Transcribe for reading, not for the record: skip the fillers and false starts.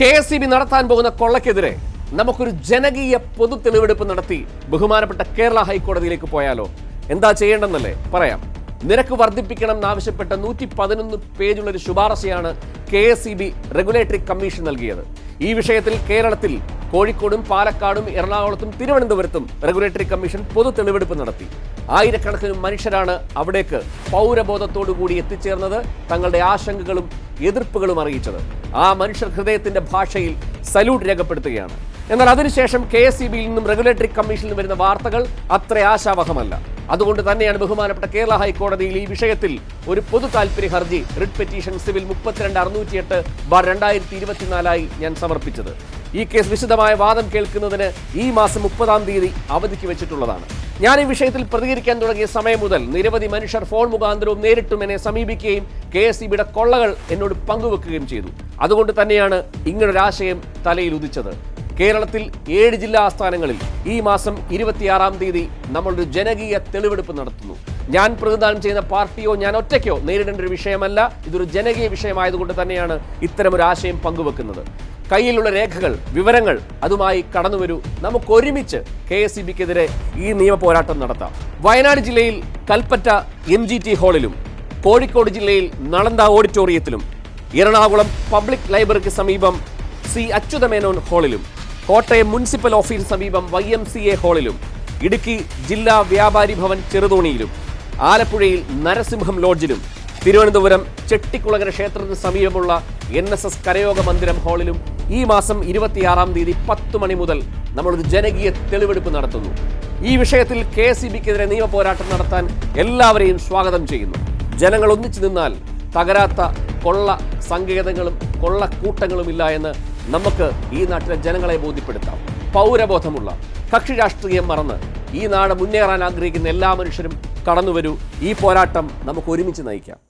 KSEB നടത്താൻ പോകുന്ന കൊള്ളക്കെതിരെ നമുക്കൊരു ജനകീയ പൊതു തെളിവെടുപ്പ് നടത്തി ബഹുമാനപ്പെട്ട കേരള ഹൈക്കോടതിയിലേക്ക് പോയാലോ? എന്താ ചെയ്യേണ്ടെന്നല്ലേ പറയാം. നിരക്ക് വർദ്ധിപ്പിക്കണം എന്നാവശ്യപ്പെട്ട 111 പേജുള്ള ഒരു ശുപാർശയാണ് KSEB റെഗുലേറ്ററി കമ്മീഷൻ നൽകിയത്. ഈ വിഷയത്തിൽ കേരളത്തിൽ കോഴിക്കോടും പാലക്കാടും എറണാകുളത്തും തിരുവനന്തപുരത്തും റെഗുലേറ്ററി കമ്മീഷൻ പൊതു തെളിവെടുപ്പ് നടത്തി. ആയിരക്കണക്കിന് മനുഷ്യരാണ് അവിടേക്ക് പൗരബോധത്തോടുകൂടി എത്തിച്ചേർന്നത്, തങ്ങളുടെ ആശങ്കകളും എതിർപ്പുകളും അറിയിച്ചത്. ആ മനുഷ്യർ ഹൃദയത്തിന്റെ ഭാഷയിൽ സല്യൂട്ട് രേഖപ്പെടുത്തുകയാണ്. എന്നാൽ അതിനുശേഷം KSEBയിൽ നിന്നും റെഗുലേറ്ററി കമ്മീഷനിൽ വരുന്ന വാർത്തകൾ അത്ര ആശാവഹമല്ല. അതുകൊണ്ട് തന്നെയാണ് ബഹുമാനപ്പെട്ട കേരള ഹൈക്കോടതിയിൽ ഈ വിഷയത്തിൽ ഒരു പൊതു താൽപര്യ ഹർജി റിട്ട് പെറ്റീഷൻ സിവിൽ 32-608/2024 ഞാൻ സമർപ്പിച്ചത്. ഈ കേസ് വിശദമായ വാദം കേൾക്കുന്നതിന് ഈ മാസം 30-ാം തീയതി അവധിക്ക് വെച്ചിട്ടുള്ളതാണ്. ഞാൻ ഈ വിഷയത്തിൽ പ്രതികരിക്കാൻ തുടങ്ങിയ സമയം മുതൽ നിരവധി മനുഷ്യർ ഫോൺ മുഖാന്തരവും നേരിട്ടും എന്നെ സമീപിക്കുകയും KSEBയുടെ കൊള്ളകൾ എന്നോട് പങ്കുവെക്കുകയും ചെയ്തു. അതുകൊണ്ട് തന്നെയാണ് ഇങ്ങനൊരാശയം തലയിൽ ഉദിച്ചത്. കേരളത്തിൽ 7 ജില്ലാ ആസ്ഥാനങ്ങളിൽ ഈ മാസം 26-ാം തീയതി നമ്മളൊരു ജനകീയ തെളിവെടുപ്പ് നടത്തുന്നു. ഞാൻ പ്രതിദാനം ചെയ്യുന്ന പാർട്ടിയോ ഞാൻ ഒറ്റയ്ക്കോ നേരിടേണ്ട ഒരു വിഷയമല്ല. ഇതൊരു ജനകീയ വിഷയമായതുകൊണ്ട് തന്നെയാണ് ഇത്തരമൊരു ആശയം പങ്കുവെക്കുന്നത്. കയ്യിലുള്ള രേഖകൾ, വിവരങ്ങൾ അതുമായി കടന്നുവരൂ. നമുക്ക് ഒരുമിച്ച് KSEBക്കെതിരെ ഈ നിയമ പോരാട്ടം നടത്താം. വയനാട് ജില്ലയിൽ കൽപ്പറ്റ MGT ഹാളിലും, കോഴിക്കോട് ജില്ലയിൽ നളന്ദ ഓഡിറ്റോറിയത്തിലും, എറണാകുളം പബ്ലിക് ലൈബ്രറിക്ക് സമീപം C അച്യുതമേനോൻ ഹാളിലും, കോട്ടയം മുനിസിപ്പൽ ഓഫീസിന് സമീപം YMCA ഹാളിലും, ഇടുക്കി ജില്ലാ വ്യാപാരി ഭവൻ ചെറുതോണിയിലും, ആലപ്പുഴയിൽ നരസിംഹം ലോഡ്ജിലും, തിരുവനന്തപുരം ചെട്ടിക്കുളങ്ങര ക്ഷേത്രത്തിന് സമീപമുള്ള NSS കരയോഗ മന്ദിരം ഹാളിലും ഈ മാസം 26-ാം തീയതി 10 മണി മുതൽ നമ്മളൊരു ജനകീയ തെളിവെടുപ്പ് നടത്തുന്നു. ഈ വിഷയത്തിൽ KSEBക്കെതിരെ നിയമ പോരാട്ടം നടത്താൻ എല്ലാവരെയും സ്വാഗതം ചെയ്യുന്നു. ജനങ്ങൾ ഒന്നിച്ചു നിന്നാൽ തകരാത്ത കൊള്ള സങ്കേതങ്ങളും കൊള്ളക്കൂട്ടങ്ങളും ഇല്ല എന്ന് നമുക്ക് ഈ നാട്ടിലെ ജനങ്ങളെ ബോധ്യപ്പെടുത്താം. പൗരബോധമുള്ള, കക്ഷി രാഷ്ട്രീയം മറന്ന് ഈ നാട് മുന്നേറാൻ ആഗ്രഹിക്കുന്ന എല്ലാ മനുഷ്യരും കടന്നുവരൂ. ഈ പോരാട്ടം നമുക്ക് ഒരുമിച്ച് നയിക്കാം.